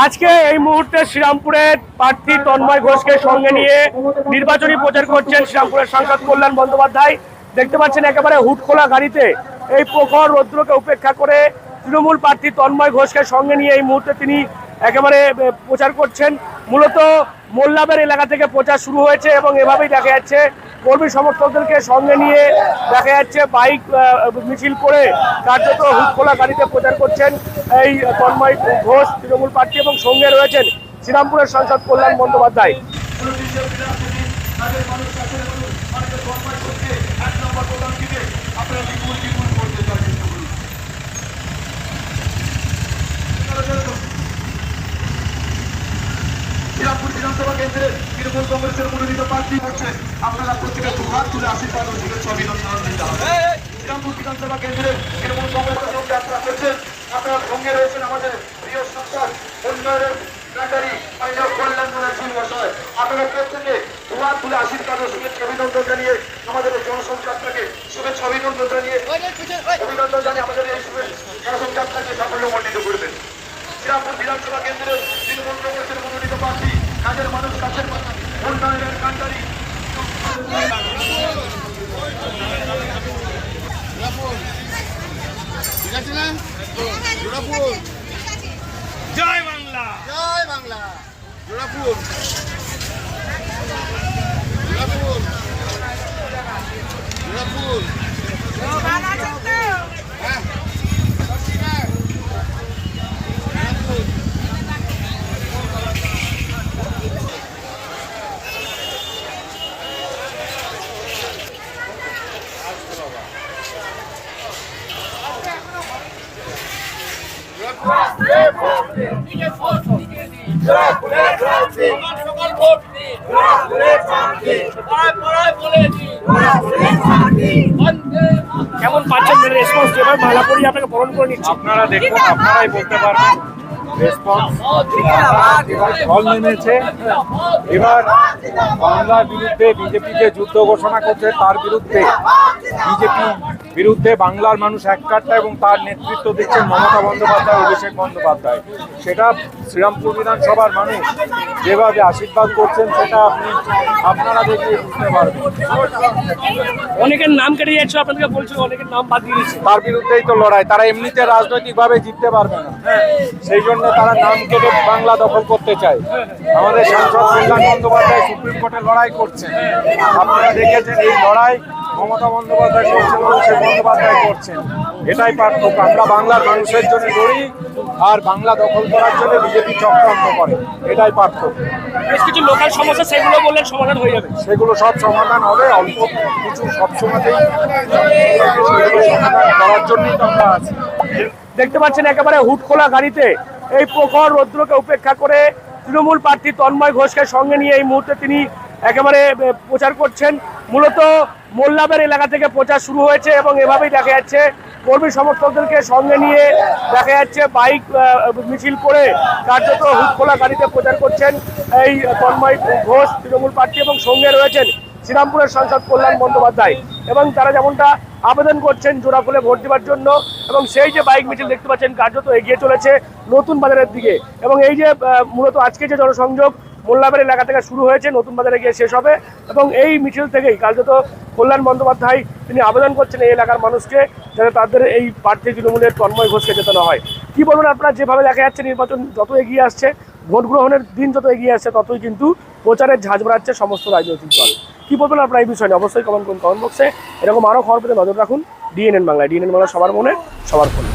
আজকে এই মুহূর্তে শ্রীরামপুরের প্রার্থী তন্ময় ঘোষকে সঙ্গে নিয়ে নির্বাচনী প্রচার করছেন শ্রীরামপুরের সাংসদ কল্যাণ বন্দ্যোপাধ্যায়। দেখতে পাচ্ছেন একেবারে হুটখোলা গাড়িতে এই প্রখর রৌদ্রকে উপেক্ষা করে তৃণমূল প্রার্থী তন্ময় ঘোষকে সঙ্গে নিয়ে এই মুহূর্তে তিনি একেবারে প্রচার করছেন। মূলত মোল্লাবের এলাকা থেকে প্রচার শুরু হয়েছে এবং এভাবেই দেখা যাচ্ছে কর্মী সমর্থকদেরকে সঙ্গে নিয়ে দেখা যাচ্ছে বাইক মিছিল করে কার্যত হুটখোলা গাড়িতে প্রচার করছেন এই তন্ময় ঘোষ তৃণমূল প্রার্থী এবং সঙ্গে রয়েছেন শ্রীরামপুরের সাংসদ কল্যাণ বন্দ্যোপাধ্যায়। শ্রীরামপুর বিধানসভা কেন্দ্রে তৃণমূল কংগ্রেসের মনোনীত প্রার্থী হচ্ছেন, আপনারা প্রত্যেকে দুহাত তুলে আশীর্বাদ ও শুভেচ্ছা অভিনন্দন দিতে হবে। শ্রীরামপুর বিধানসভা কেন্দ্রে তৃণমূল কংগ্রেসের লোক যাত্রা করছেন, আপনারা সঙ্গে রয়েছেন আমাদের প্রিয় সরকার উন্নয়নের কান্ডারি মাননীয় কল্যাণ ব্যানার্জি মহাশয়। আপনারা প্রত্যেকে দুহাত তুলে আশীর্বাদ ও শুভেচ্ছা অভিনন্দন জানিয়ে আমাদের এই জনসংযাত্রাকে শুভেচ্ছা অভিনন্দন জানিয়ে আমাদের এই জনসংযাত্রাকে সাফল্যমণ্ডিত করবেন। শ্রীরামপুর বিধানসভা কেন্দ্রে তৃণমূল কংগ্রেসের মনোনীত প্রার্থী, কাজের মানুষ কাছের উন্নয়নের কান্ডারি। জয় বাংলা, জয় বাংলা। জোড়াফুল, জোড়াফুল, জোড়াফুল। কেমন পাচ্ছেন রেসপন্স? এবার মালা পরিয়ে আপনাকে বরণ করে নিচ্ছি। আপনারা দেখুন, আপনারাই বলতে পারবেন রেসপন্স ফল নেমেছে। এবার বাংলার বিরুদ্ধে বিজেপি যে যুদ্ধ ঘোষণা করছে তার বিরুদ্ধে বিজেপি বিরুদ্ধে বাংলার মানুষ এক কাট্টা এবং তার নেতৃত্ব দিচ্ছেন মমতা বন্দ্যোপাধ্যায়, অভিষেক বন্দ্যোপাধ্যায়। সেটা শ্রীরামপুর বিধানসভার মানুষ যেভাবে আশীর্বাদ করছেন সেটা আপনারা দেখলে বুঝতে পারবেন। অনেকের নাম কেটে যাচ্ছে, আপনাদেরকে বলছিল অনেকের নাম বাদ দিয়ে দিচ্ছে। তার বিরুদ্ধেই তো লড়াই। তারা এমনিতে রাজনৈতিকভাবে জিততে পারবে না, সেই জন্য তারা নাম কেটে বাংলা দখল করতে চায়। আমাদের সাংসদ কল্যাণ বন্দ্যোপাধ্যায় সুপ্রিম কোর্টে লড়াই করছেন। আপনারা দেখেছেন এই লড়াই মমতা বন্দ্যোপাধ্যায় করছেন, অভিষেক বন্দ্যোপাধ্যায় করছেন। এটাই পার্থক্য। আমরা বাংলার মানুষের জন্য লড়ি আর বাংলা দখল করার জন্য বিজেপি চক্রান্ত করে, এটাই পার্থক্য। বেশ কিছু লোকাল সমস্যা, সেগুলো বললেন সমাধান হয়ে যাবে। সেগুলো সব সমাধান হবে, অল্প কিছু সবসময়তেই সমাধান করার জন্যই তো আমরা আছি। দেখতে পাচ্ছেন একেবারে হুটখোলা গাড়িতে এই প্রখর রৌদ্রকে উপেক্ষা করে তৃণমূল প্রার্থী তন্ময় ঘোষকে সঙ্গে নিয়ে এই মুহূর্তে তিনি একেবারে প্রচার করছেন। মূলত মোল্লাবের এলাকা থেকে প্রচার শুরু হয়েছে এবং এভাবেই দেখা যাচ্ছে কর্মী সমর্থকদেরকে সঙ্গে নিয়ে দেখা যাচ্ছে বাইক মিছিল করে কার্যত হুটখোলা গাড়িতে প্রচার করছেন এই তন্ময় ঘোষ তৃণমূল প্রার্থী এবং সঙ্গে রয়েছেন শ্রীরামপুরের সাংসদ কল্যাণ বন্দ্যোপাধ্যায়। এবং তারা যেমনটা আবেদন করছেন জোড়া ফুলে ভোট দেওয়ার জন্য, এবং সেই যে বাইক মিছিল দেখতে পাচ্ছেন কার্যত এগিয়ে চলেছে নতুন বাজারের দিকে। এবং এই যে মূলত আজকে যে জনসংযোগ মোল্লাবের এলাকা থেকে শুরু হয়েছে নতুন বাজারে গিয়ে শেষ হবে, এবং এই মিছিল থেকেই কার্যত কল্যাণ বন্দ্যোপাধ্যায় তিনি আবেদন করছেন এই এলাকার মানুষকে যাতে তাদের এই প্রার্থী তৃণমূলের তন্ময় ঘোষকে জেতানো হয়। কি বলবেন আপনারা? যেভাবে দেখা যাচ্ছে নির্বাচন যত এগিয়ে আসছে, ভোট গ্রহণের দিন যত এগিয়ে আসছে, ততই কিন্তু প্রচারের ঝাঁজ বাড়াচ্ছে সমস্ত রাজনৈতিক দল। কি বলবেন আপনারা এই বিষয়ে? অবশ্যই কমেন্ট করুন কমেন্ট বক্সে। এরকম আরও খবর পেতে নজর রাখুন ডিএনএন বাংলায়। ডিএনএন বাংলা সবার মনে সবার ফোনে।